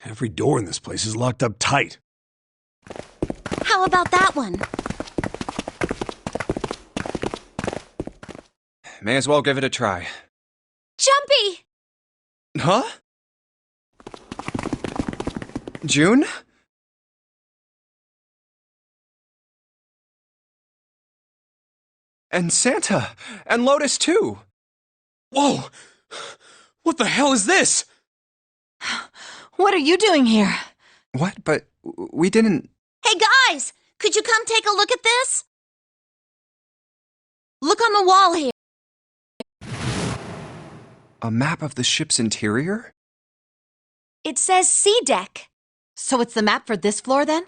Every door in this place is locked up tight. How about that one? May as well give it a try. Jumpy! Huh? June? And Santa! And Lotus, too! Whoa! What the hell is this? What are you doing here? What? But we didn't... Hey guys! Could you come take a look at this? Look on the wall here. A map of the ship's interior? It says C deck. So it's the map for this floor then?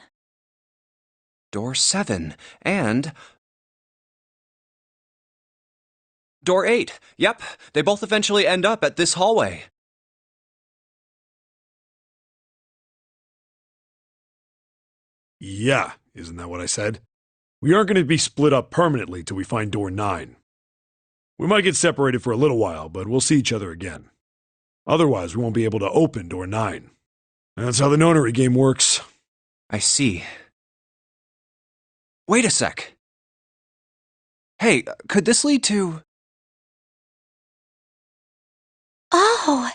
Door 7. And... Door 8. Yep, they both eventually end up at this hallway. Yeah, isn't that what I said? We aren't going to be split up permanently till we find door 9. We might get separated for a little while, but we'll see each other again. Otherwise, we won't be able to open door 9. That's how the nonary game works. I see. Wait a sec. Hey, could this lead to... Oh!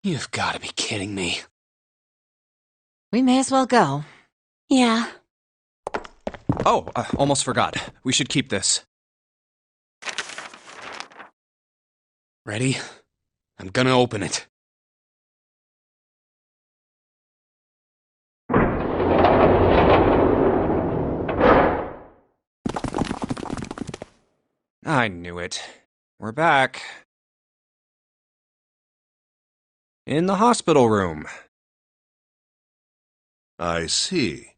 You've got to be kidding me. We may as well go. Yeah. Oh, almost forgot. We should keep this. Ready? I'm gonna open it. I knew it. We're back. In the hospital room. I see.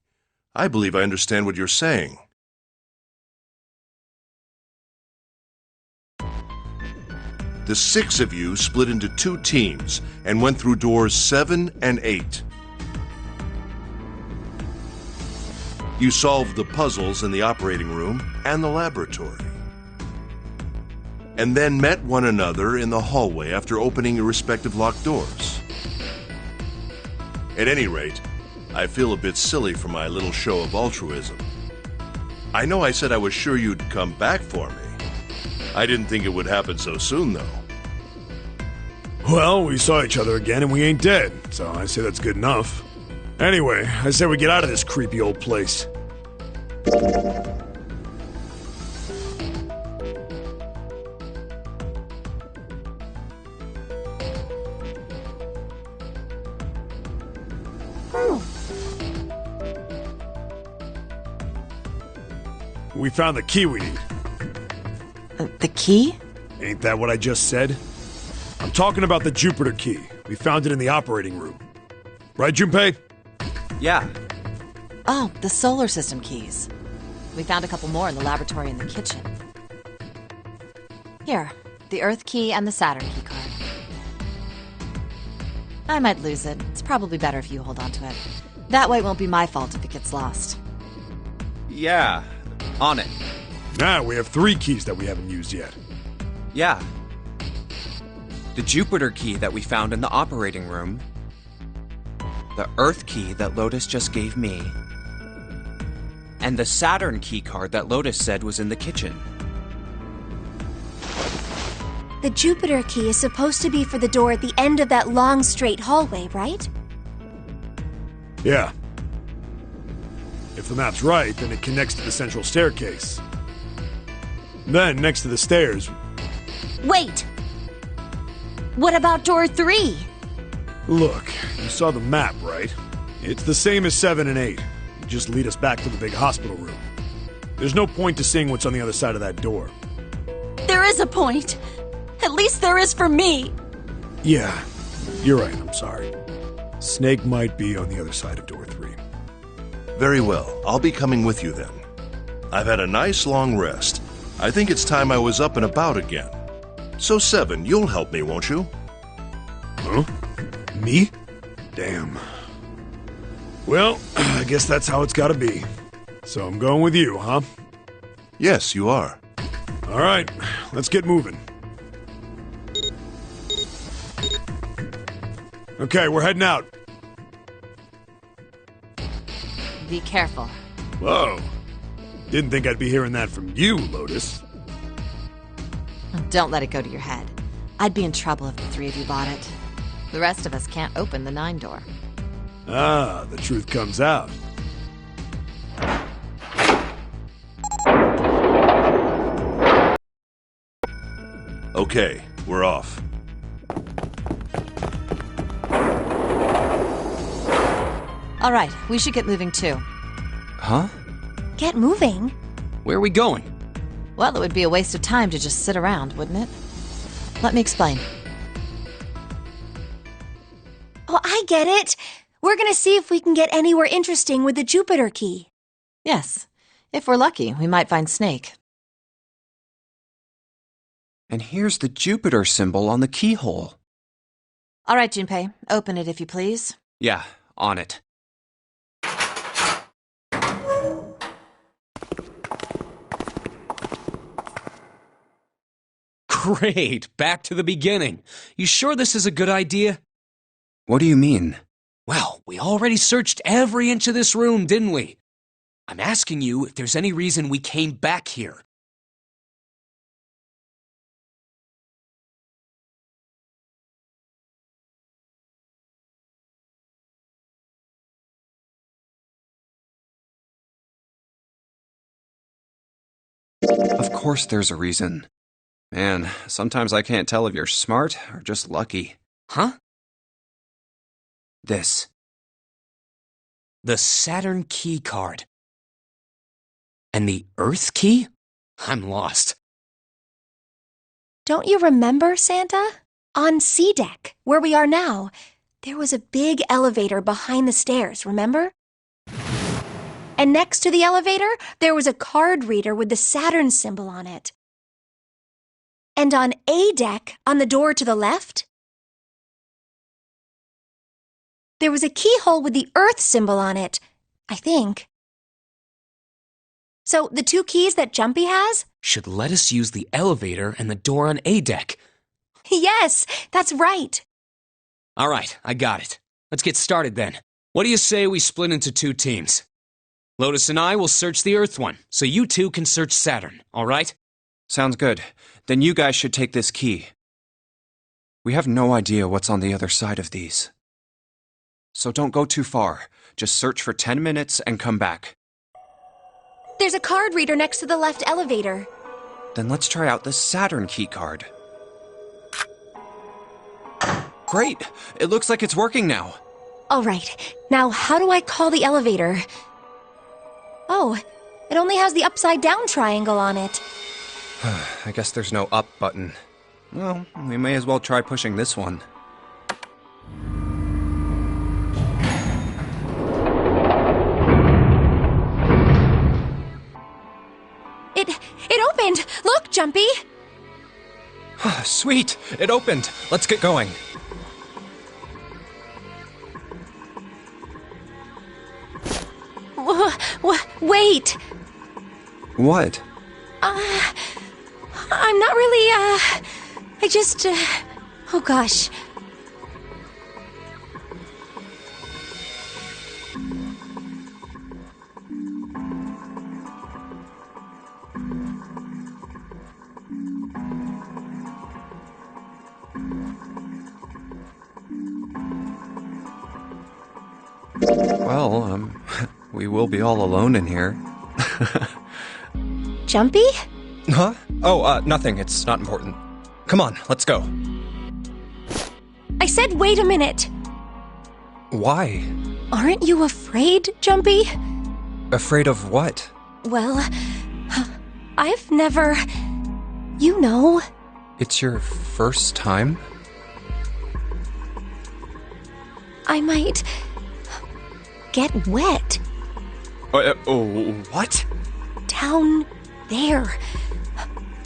I believe I understand what you're saying. The 6 of you split into 2 teams and went through doors 7 and 8. You solved the puzzles in the operating room and the laboratory, and then met one another in the hallway after opening your respective locked doors. At any rate, I feel a bit silly for my little show of altruism. I know I said I was sure you'd come back for me. I didn't think it would happen so soon, though. Well, we saw each other again and we ain't dead, so I say that's good enough. Anyway, I say we get out of this creepy old place. We found the key we need. The key? Ain't that what I just said? I'm talking about the Jupiter key. We found it in the operating room. Right, Junpei? Yeah. Oh, the solar system keys. We found a couple more in the laboratory and the kitchen. Here, the Earth key and the Saturn key card. I might lose it. It's probably better if you hold on to it. That way it won't be my fault if it gets lost. Yeah. On it. Now we have 3 keys that we haven't used yet. Yeah. The Jupiter key that we found in the operating room. The Earth key that Lotus just gave me. And the Saturn key card that Lotus said was in the kitchen. The Jupiter key is supposed to be for the door at the end of that long, straight hallway, right? Yeah. If the map's right, then it connects to the central staircase. Then, next to the stairs... Wait! What about door 3? Look, you saw the map, right? It's the same as 7 and 8. You just lead us back to the big hospital room. There's no point to seeing what's on the other side of that door. There is a point. At least there is for me. Yeah, you're right, I'm sorry. Snake might be on the other side of door 3. Very well. I'll be coming with you then. I've had a nice long rest. I think it's time I was up and about again. So 7, you'll help me, won't you? Huh? Me? Damn. Well, I guess that's how it's gotta be. So I'm going with you, huh? Yes, you are. All right, let's get moving. Okay, we're heading out. Be careful. Whoa. Didn't think I'd be hearing that from you, Lotus. Don't let it go to your head. I'd be in trouble if the three of you bought it. The rest of us can't open the 9 door. Ah, the truth comes out. Okay, we're off. All right, we should get moving too. Huh? Get moving. Where are we going? Well, it would be a waste of time to just sit around, wouldn't it? Let me explain. Oh, I get it. We're gonna see if we can get anywhere interesting with the Jupiter key. Yes. If we're lucky, we might find Snake. And here's the Jupiter symbol on the keyhole. All right, Junpei, open it if you please. Yeah, on it. Great, back to the beginning. You sure this is a good idea? What do you mean? Well, we already searched every inch of this room, didn't we? I'm asking you if there's any reason we came back here. Of course there's a reason. Man, sometimes I can't tell if you're smart or just lucky. Huh? This. The Saturn key card. And the Earth key? I'm lost. Don't you remember, Santa? On C deck, where we are now, there was a big elevator behind the stairs, remember? And next to the elevator, there was a card reader with the Saturn symbol on it. And on A deck, on the door to the left, there was a keyhole with the Earth symbol on it, I think. So the 2 keys that Jumpy has? Should let us use the elevator and the door on A deck. Yes, that's right. All right, I got it. Let's get started then. What do you say we split into 2 teams? Lotus and I will search the Earth one, so you 2 can search Saturn, all right? Sounds good. Then you guys should take this key. We have no idea what's on the other side of these. So don't go too far. Just search for 10 minutes and come back. There's a card reader next to the left elevator. Then let's try out the Saturn key card. Great! It looks like it's working now. All right, now how do I call the elevator? Oh, it only has the upside-down triangle on it. I guess there's no up button. Well, we may as well try pushing this one. It opened! Look, Jumpy! Sweet! It opened! Let's get going. Wait! What? I'm not really, I just, oh gosh. Well, we will be all alone in here. Jumpy? Huh? Oh, nothing. It's not important. Come on, let's go. I said wait a minute. Why? Aren't you afraid, Jumpy? Afraid of what? Well, I've never... You know. It's your first time? I might... get wet. What? Down there.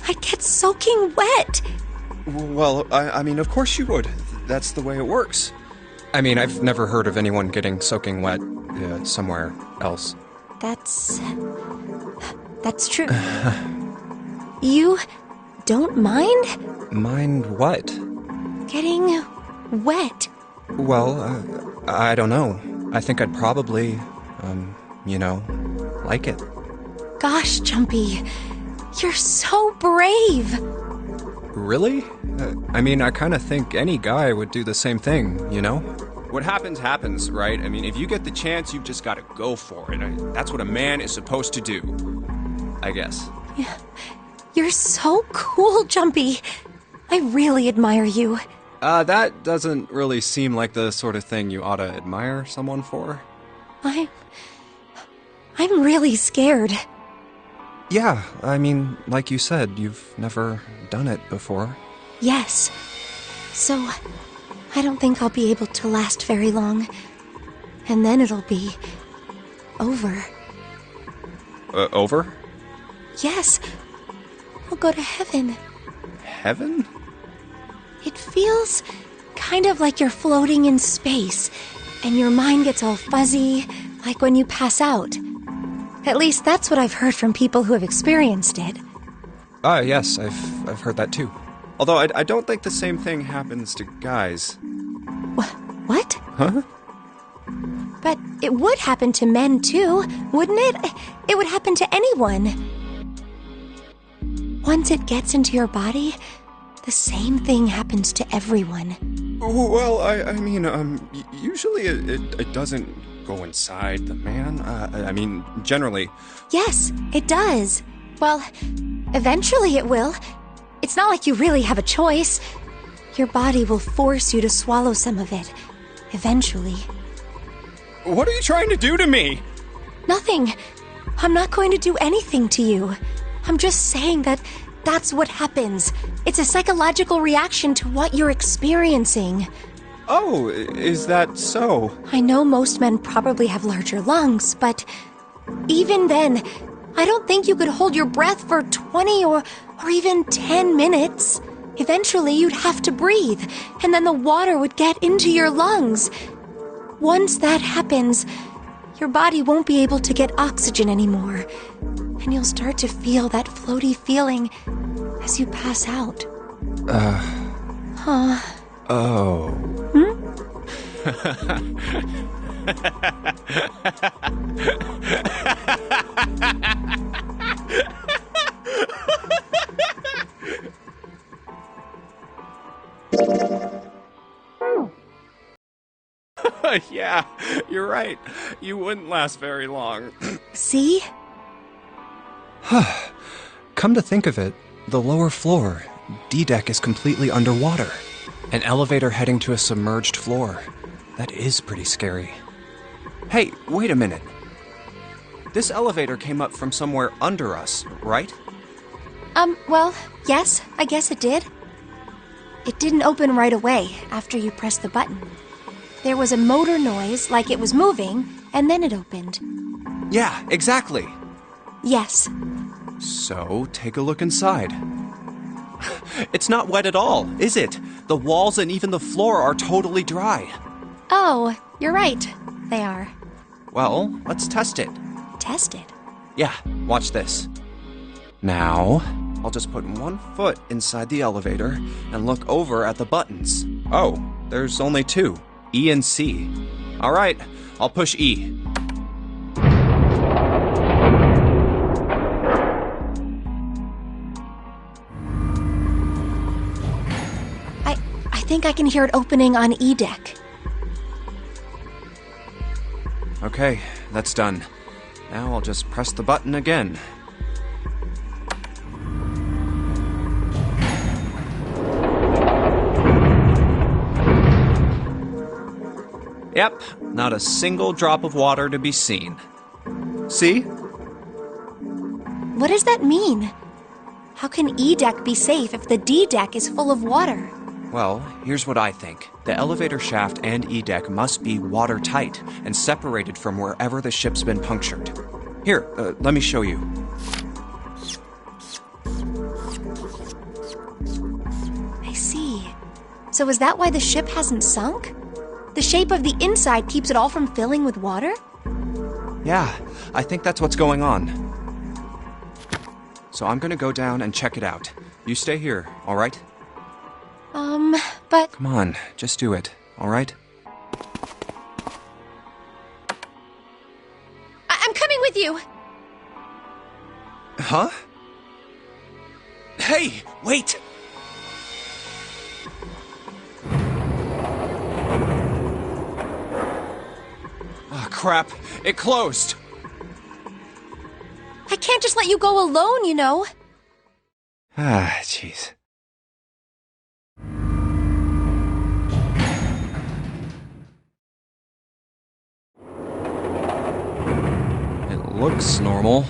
I'd get soaking wet. Well, I mean, of course you would. That's the way it works. I mean, I've never heard of anyone getting soaking wet somewhere else. That's true. You don't mind? Mind what? Getting wet. Well, I don't know. I think I'd probably, like it. Gosh, Jumpy, you're so brave. Really? I kind of think any guy would do the same thing, What happens, happens, right? If you get the chance, you've just got to go for it. That's what a man is supposed to do, I guess. Yeah. You're so cool, Jumpy. I really admire you. That doesn't really seem like the sort of thing you ought to admire someone for. I'm really scared. Yeah, like you said, you've never done it before. Yes. So, I don't think I'll be able to last very long. And then it'll be over. Over? Yes. I'll go to heaven. Heaven? It feels kind of like you're floating in space, and your mind gets all fuzzy, like when you pass out. At least that's what I've heard from people who have experienced it. Yes, I've heard that too. Although I don't think the same thing happens to guys. What? Huh? But it would happen to men too, wouldn't it? It would happen to anyone. Once it gets into your body, the same thing happens to everyone. Well, usually it doesn't go inside the man. Generally. Yes, it does. Well, eventually it will. It's not like you really have a choice. Your body will force you to swallow some of it. Eventually. What are you trying to do to me? Nothing. I'm not going to do anything to you. I'm just saying that that's what happens. It's a psychological reaction to what you're experiencing. Oh, is that so? I know most men probably have larger lungs, but even then, I don't think you could hold your breath for 20 or even 10 minutes. Eventually, you'd have to breathe, and then the water would get into your lungs. Once that happens, your body won't be able to get oxygen anymore, and you'll start to feel that floaty feeling as you pass out. Oh. Yeah, you're right. You wouldn't last very long. See? Come to think of it, the lower floor, D-deck, is completely underwater. An elevator heading to a submerged floor. That is pretty scary. Hey, wait a minute. This elevator came up from somewhere under us, right? Well, yes, I guess it did. It didn't open right away after you pressed the button. There was a motor noise like it was moving, and then it opened. Yeah, exactly. Yes. So, take a look inside. It's not wet at all, is it? The walls and even the floor are totally dry. Oh, you're right. They are. Well, let's test it. Test it? Yeah, watch this. Now, I'll just put one foot inside the elevator and look over at the buttons. Oh, there's only two, E and C. All right, I'll push E. I think I can hear it opening on E deck. Okay, that's done. Now I'll just press the button again. Yep, not a single drop of water to be seen. See? What does that mean? How can E deck be safe if the D deck is full of water? Well, here's what I think. The elevator shaft and E-deck must be watertight and separated from wherever the ship's been punctured. Here, let me show you. I see. So is that why the ship hasn't sunk? The shape of the inside keeps it all from filling with water? Yeah, I think that's what's going on. So I'm gonna go down and check it out. You stay here, all right? But... Come on, just do it, all right? I'm Huh? Hey, wait! Oh, crap. It closed. I can't just let you go alone, you know. Ah, jeez. It looks normal.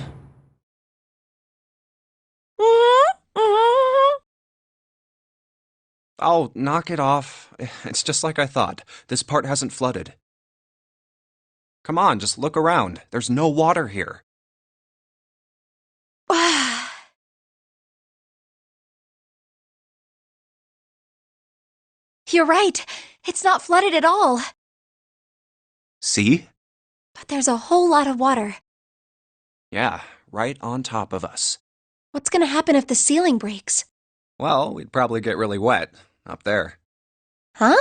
Oh, knock it off. It's just like I thought. This part hasn't flooded. Come on, just look around. There's no water here. You're right. It's not flooded at all. See? But there's a whole lot of water. Yeah, right on top of us. What's gonna happen if the ceiling breaks? Well, we'd probably get really wet up there. Huh?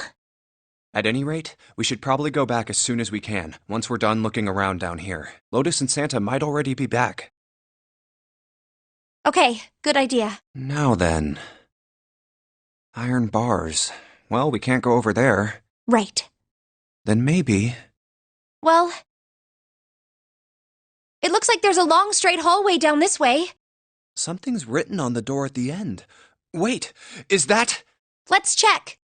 At any rate, we should probably go back as soon as we can, once we're done looking around down here. Lotus and Santa might already be back. Okay, good idea. Now then. Iron bars. Well, we can't go over there. Right. Then maybe... Well, it looks like there's a long straight hallway down this way. Something's written on the door at the end. Wait, is that... Let's check.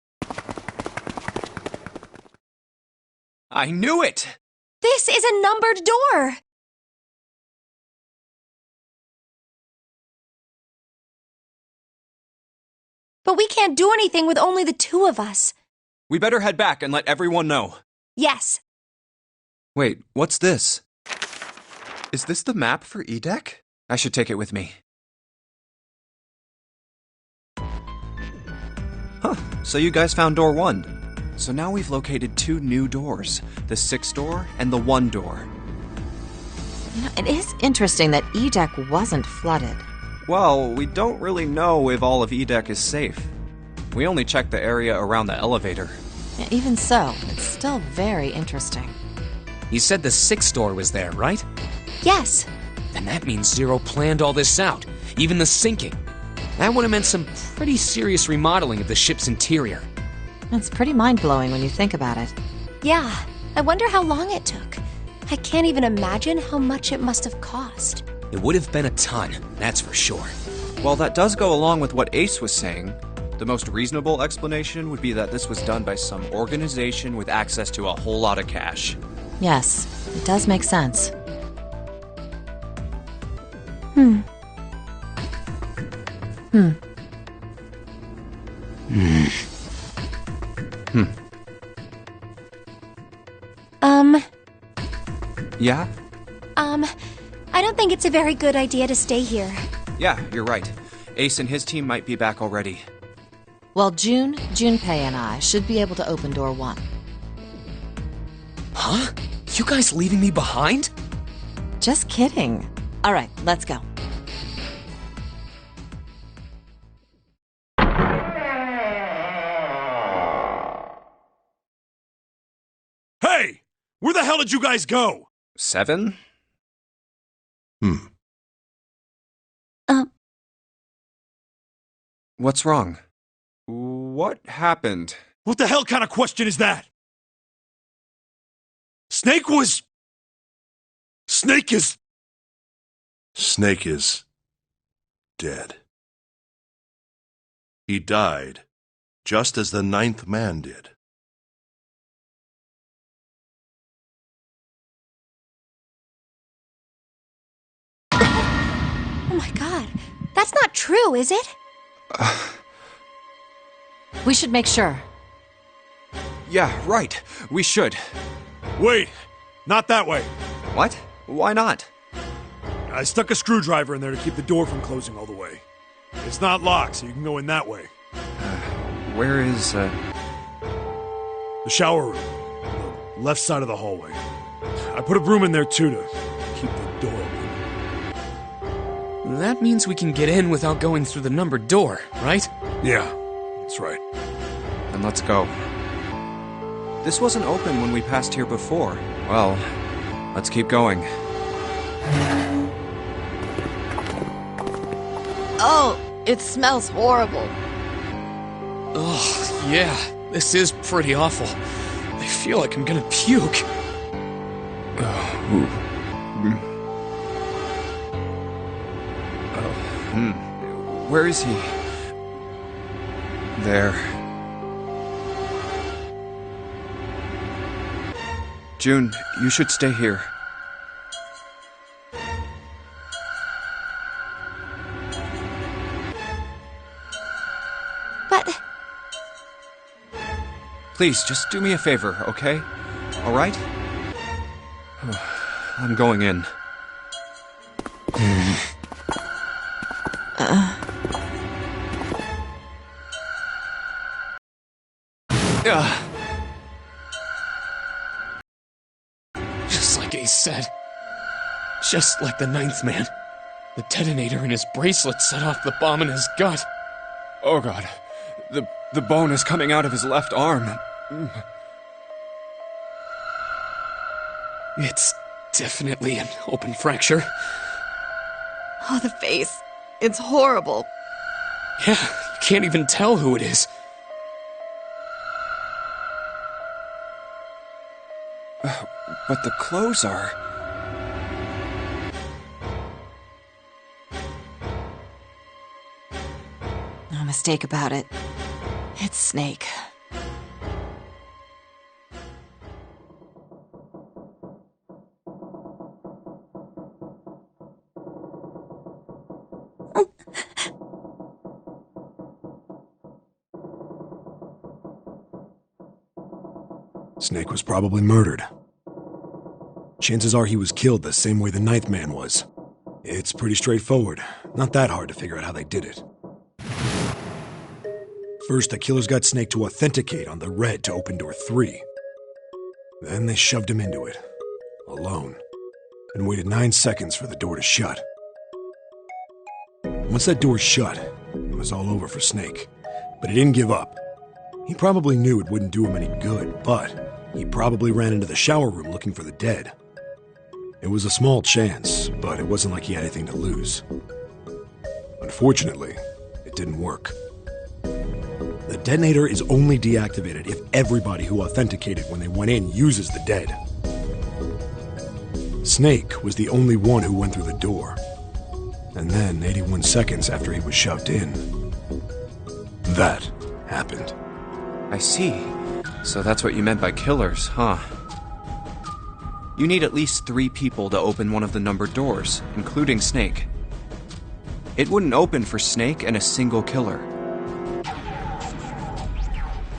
I knew it! This is a numbered door. But we can't do anything with only the two of us. We better head back and let everyone know. Yes. Wait, what's this? Is this the map for Edek? I should take it with me. Huh, so you guys found door 1. So now we've located 2 new doors, the 6 door and the 1 door. You know, it is interesting that Edek wasn't flooded. Well, we don't really know if all of Edek is safe. We only checked the area around the elevator. Yeah, even so, it's still very interesting. You said the 6th door was there, right? Yes. Then that means Zero planned all this out, even the sinking. That would have meant some pretty serious remodeling of the ship's interior. It's pretty mind-blowing when you think about it. Yeah. I wonder how long it took. I can't even imagine how much it must have cost. It would have been a ton, that's for sure. Well, that does go along with what Ace was saying. The most reasonable explanation would be that this was done by some organization with access to a whole lot of cash. Yes, it does make sense. Yeah? I don't think it's a very good idea to stay here. Yeah, you're right. Ace and his team might be back already. Well, Junpei and I should be able to open door 1. Huh? You guys leaving me behind? Just kidding. All right, let's go. Hey! Where the hell did you guys go? 7? What's wrong? What happened? What the hell kind of question is that? Snake is... Snake is dead. He died, just as the 9th man did. Oh my god. That's not true, is it? We should make sure. Yeah, right. We should. Wait, not that way. What? Why not? I stuck a screwdriver in there to keep the door from closing all the way. It's not locked, so you can go in that way. Where is, The shower room, on the left side of the hallway. I put a broom in there too to keep the door open. That means we can get in without going through the numbered door, right? Yeah, that's right. Then let's go. This wasn't open when we passed here before. Well, let's keep going. Oh, it smells horrible. Oh, yeah, this is pretty awful. I feel like I'm gonna puke. Where is he? There. June, you should stay here. But Please, just do me a favor, okay? All right? I'm going in. Just like Ace said. Just like the ninth man. The detonator in his bracelet set off the bomb in his gut. Oh god. The bone is coming out of his left arm. It's definitely an open fracture. Oh, the face. It's horrible. Yeah, you can't even tell who it is. But the clothes are... No mistake about it. It's Snake. Snake was probably murdered. Chances are he was killed the same way the ninth man was. It's pretty straightforward. Not that hard to figure out how they did it. First, the killers got Snake to authenticate on the red to open door 3. Then they shoved him into it, alone, and waited 9 seconds for the door to shut. Once that door shut, it was all over for Snake. But he didn't give up. He probably knew it wouldn't do him any good, but he probably ran into the shower room looking for the dead. It was a small chance, but it wasn't like he had anything to lose. Unfortunately, it didn't work. The detonator is only deactivated if everybody who authenticated when they went in uses the dead. Snake was the only one who went through the door. And then, 81 seconds after he was shoved in, that happened. I see. So that's what you meant by killers, huh? You need at least 3 people to open one of the numbered doors, including Snake. It wouldn't open for Snake and a single killer.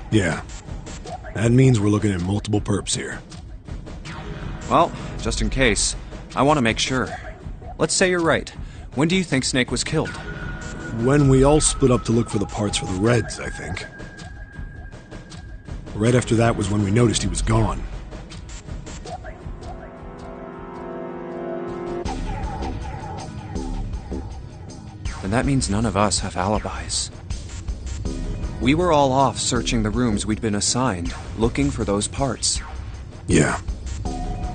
Yeah. That means we're looking at multiple perps here. Well, just in case, I want to make sure. Let's say you're right. When do you think Snake was killed? When we all split up to look for the parts for the Reds, I think. Right after that was when we noticed he was gone. Then that means none of us have alibis. We were all off searching the rooms we'd been assigned, looking for those parts. Yeah.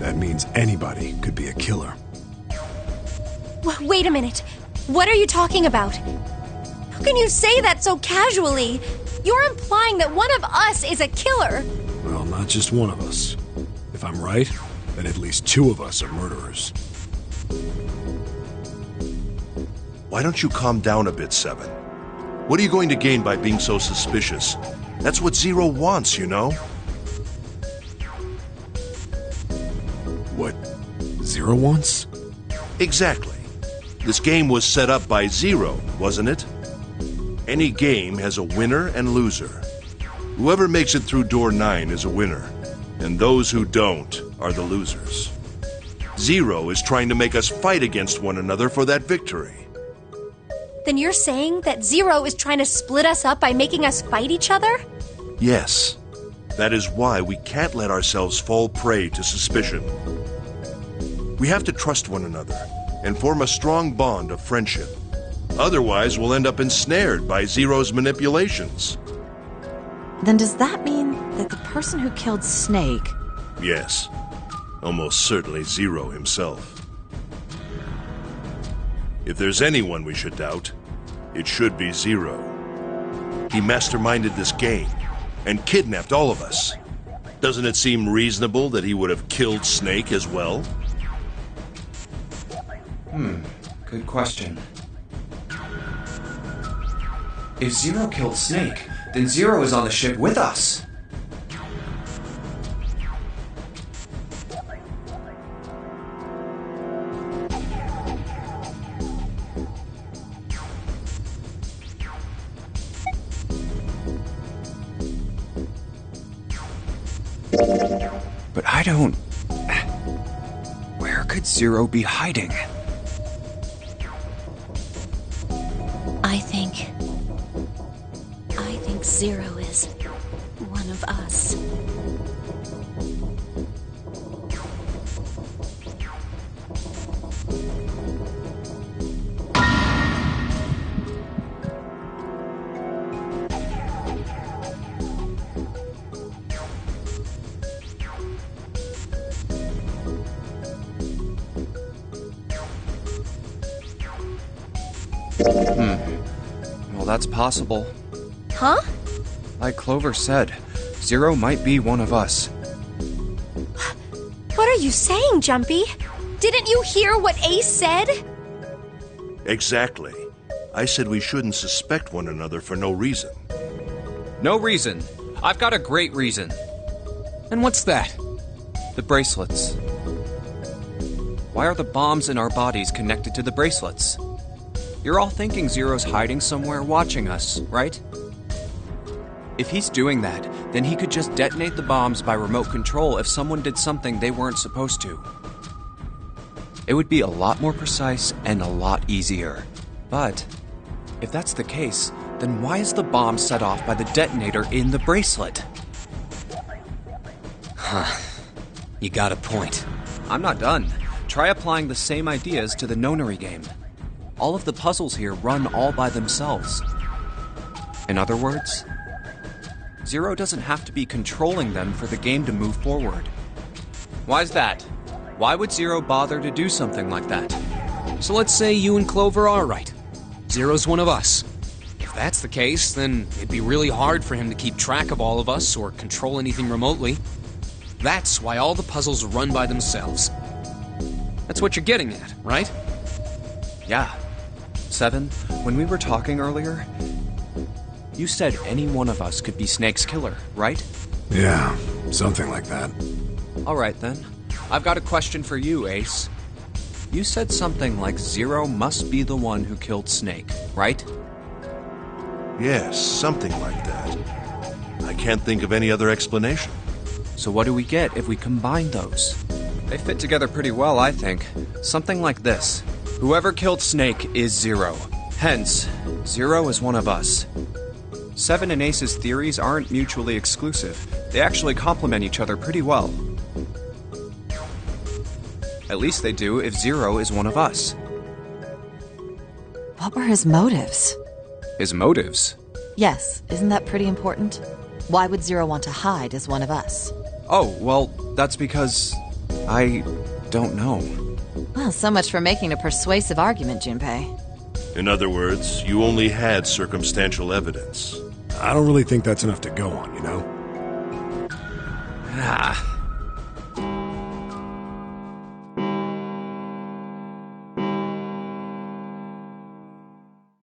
That means anybody could be a killer. wait a minute. What are you talking about? How can you say that so casually? You're implying that one of us is a killer. Well, not just one of us. If I'm right, then at least 2 of us are murderers. Why don't you calm down a bit, Seven? What are you going to gain by being so suspicious? That's what Zero wants, you know? What Zero wants? Exactly. This game was set up by Zero, wasn't it? Any game has a winner and loser. Whoever makes it through door 9 is a winner, and those who don't are the losers. Zero is trying to make us fight against one another for that victory. Then you're saying that Zero is trying to split us up by making us fight each other? Yes. That is why we can't let ourselves fall prey to suspicion. We have to trust one another and form a strong bond of friendship. Otherwise, we'll end up ensnared by Zero's manipulations. Then does that mean that the person who killed Snake... Yes. Almost certainly Zero himself. If there's anyone we should doubt, It should be Zero. He masterminded this game and kidnapped all of us. Doesn't it seem reasonable that he would have killed Snake as well? Good question. If Zero killed Snake, then Zero is on the ship with us. But I don't... Where could Zero be hiding? I think Zero is one of us. Well, that's possible. Huh? Like Clover said, Zero might be one of us. What are you saying, Jumpy? Didn't you hear what Ace said? Exactly. I said we shouldn't suspect one another for no reason. No reason. I've got a great reason. And what's that? The bracelets. Why are the bombs in our bodies connected to the bracelets? You're all thinking Zero's hiding somewhere watching us, right? If he's doing that, then he could just detonate the bombs by remote control if someone did something they weren't supposed to. It would be a lot more precise and a lot easier. But if that's the case, then why is the bomb set off by the detonator in the bracelet? You got a point. I'm not done. Try applying the same ideas to the nonary game. All of the puzzles here run all by themselves. In other words, Zero doesn't have to be controlling them for the game to move forward. Why's that? Why would Zero bother to do something like that? So let's say you and Clover are right. Zero's one of us. If that's the case, then it'd be really hard for him to keep track of all of us or control anything remotely. That's why all the puzzles run by themselves. That's what you're getting at, right? Yeah. Seven, when we were talking earlier, you said any one of us could be Snake's killer, right? Yeah, something like that. Alright then. I've got a question for you, Ace. You said something like Zero must be the one who killed Snake, right? Yes, something like that. I can't think of any other explanation. So what do we get if we combine those? They fit together pretty well, I think. Something like this. Whoever killed Snake is Zero. Hence, Zero is one of us. Seven and Ace's theories aren't mutually exclusive. They actually complement each other pretty well. At least they do if Zero is one of us. What were his motives? His motives? Yes, isn't that pretty important? Why would Zero want to hide as one of us? Oh, well, that's because... I don't know. Well, so much for making a persuasive argument, Junpei. In other words, you only had circumstantial evidence. I don't really think that's enough to go on, you know?